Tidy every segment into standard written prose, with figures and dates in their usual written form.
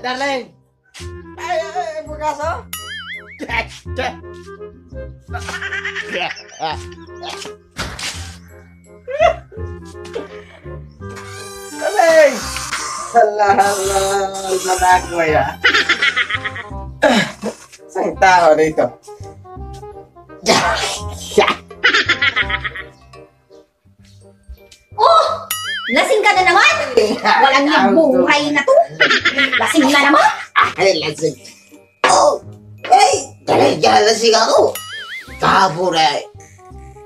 Darling. Bukas oh. Darling. Halah, sana aku ya. Sang tao dito. Oh! Lasing ka na naman! Walang yung buhay na to! Lasing na naman! Ay, lasing. Oh! Hey! Lasing ako. Kahapon ay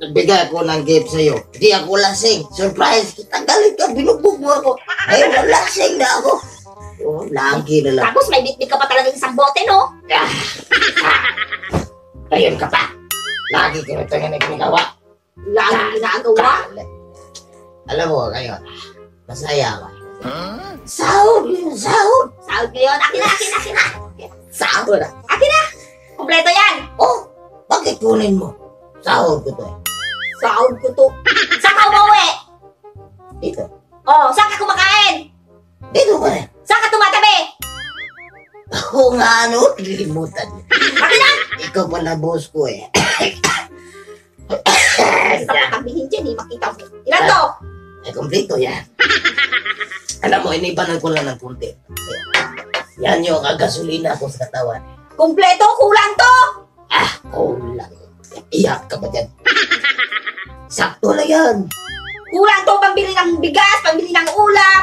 nagbigay ko ng gift sa'yo. Hindi ako lasing. Surprise! Galit ka, binugbog mo ako. Ay, lasing na ako. Oh, lagi na lang. Tapos may bitbit ka pa talaga isang bote, no? Ayun ka pa. Lagi ka ito nga nagagawa. Lagi ginagawa. Alam mo, ngayon, masaya ako. Sahod yun, sahod. Sahod ngayon. Akin na! Sahod na. Akin na! Kompleto yan! Oh, bakit kunin mo? Sahod ko to eh. Sahod ko to. Saan ka umuwi? Dito. Oh, saan ka kumakain? Dito pa rin. Saan ka tumatabi? Oo nga ano, nilimutan. Akin na! Ikaw pala boss ko eh. Sa katabihin dyan, makita mo. Ilan to? Ay, kompleto yan. Alam mo, inibanan ko lang ng kunti. Yan yung kagasolina ko sa katawan. Kompleto, kulang to! Kulang. Iyak ka ba dyan? Sakto lang yan. Kulang to, pambili ng bigas, pambili ng ulam,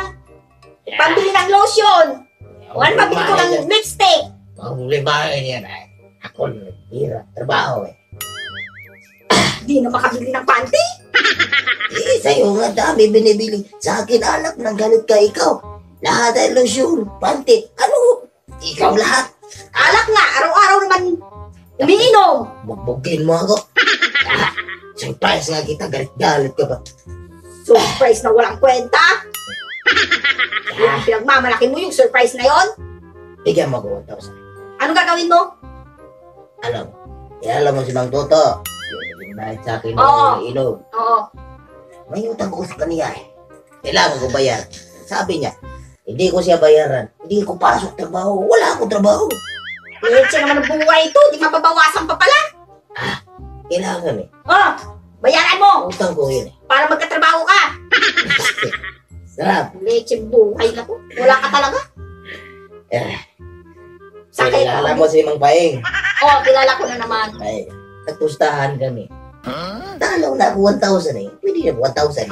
pambili ng lotion. O ano, pambili ko ng lipstick. Panglibayan yan ay. Ako hirap trabaho eh. Di na makabili ng panty. Sa'yo nga dami binibili. Sa akin alak ng galit ka ikaw. Lahat ay lotion, panty. Ano? Ikaw lahat. Alak nga, araw-araw naman umiinom. Bugbugin mo ako. Surprise nga kita, galit-galit ka ba? Surprise na walang kwenta. Yung pinagmamalaki mo yung surprise na yon. Bigyan mo ako 1,000. Anong gagawin mo? Alam mo si Mang Toto. Yung bahit sa akin Oo. ng inom. Oo. May utang ko sa kanya eh. Kailangan ko bayar. Sabi niya, hindi ko siya bayaran. Hindi ko pasok trabaho. Wala akong trabaho. Leche naman ang buhay ito. Di mapabawasan pa pala. Kailangan eh. Oh, bayaran mo. Utang ko yun eh. Para magkatrabaho ka. Sarap. Leche buhay na to. Wala ka talaga. Sakit. Kilala mo si Mang Paeng. Oh, kilala ko na naman. Ay, nagpustahan kami. Talo na ako 1,000 eh. Pwede na 1,000 eh.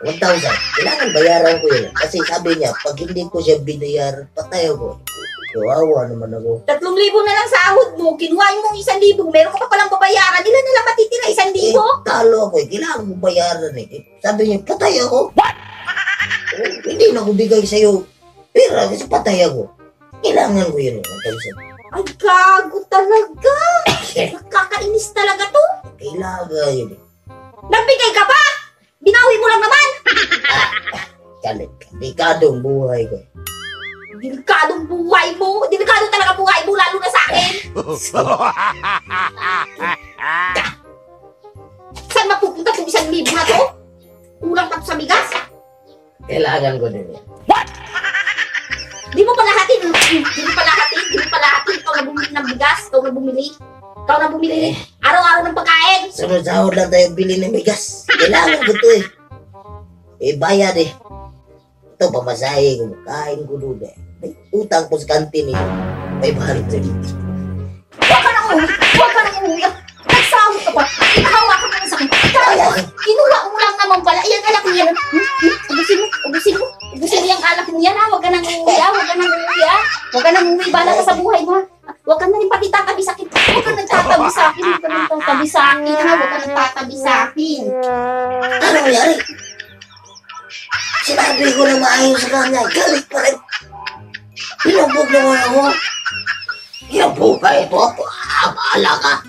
1,000. Kailangan bayaran ko yun. Kasi sabi niya, pag hindi ko siya binayar, patay ako. Kawawa naman ako. 3,000 na lang sahod mo. Kinuha mo 1,000. Meron ka pa palang babayaran. Ilan na lang matitira? 1,000? Talo ako eh. Kailangan ko bayaran eh. Sabi niya, patay ako. What? Hindi na ako bigay sa'yo. Pero kasi patay ako. Kailangan ko yun eh. 1,000. Ay, gago talaga. Nakakainis talaga to. Kailangan yun eh. Nagbigay ka pa? Binawi mo lang naman. Galit ka. Dekadong buhay ko. Delikadong buhay mo. Delikado talaga buhay mo, lalo na sa akin. Saan mapupunta itong 1,000 na to? Kulang pa to sa bigas. Kailangan ko din yan. Di mo palahatin. Ikaw na bumili ng bigas. Ikaw na bumili. Araw-araw ng pagkain. Sunod-sahod lang tayo bili ng bigas. Kailangan ko to eh. Bayad eh. Ito, pamasahe ko. Kain ko doon eh. May utang ko sa kantin eh. 500. Huwag ka nang umuwi. Nagsahod ka pa. Inahawakan ka na sa akin. Kinuha mo lang naman pala. Ayan, anak mo yan. Ubusin mo yung alak mo yan, ha? Huwag ka nang umuwi, ha? Huwag ka nang umuwi. Bala ka sa buhay mo, ha? Huwag ka na rin pati tatabi sa akin. Huwag ka nagtatabi sa akin, ha? Huwag ka nagtatabi sa akin. Ano nangyari? Sinabi ko na maayos sa kanya. Galit pa rin. Pinabog naman ako. Pinabog ka ito. Baala ka.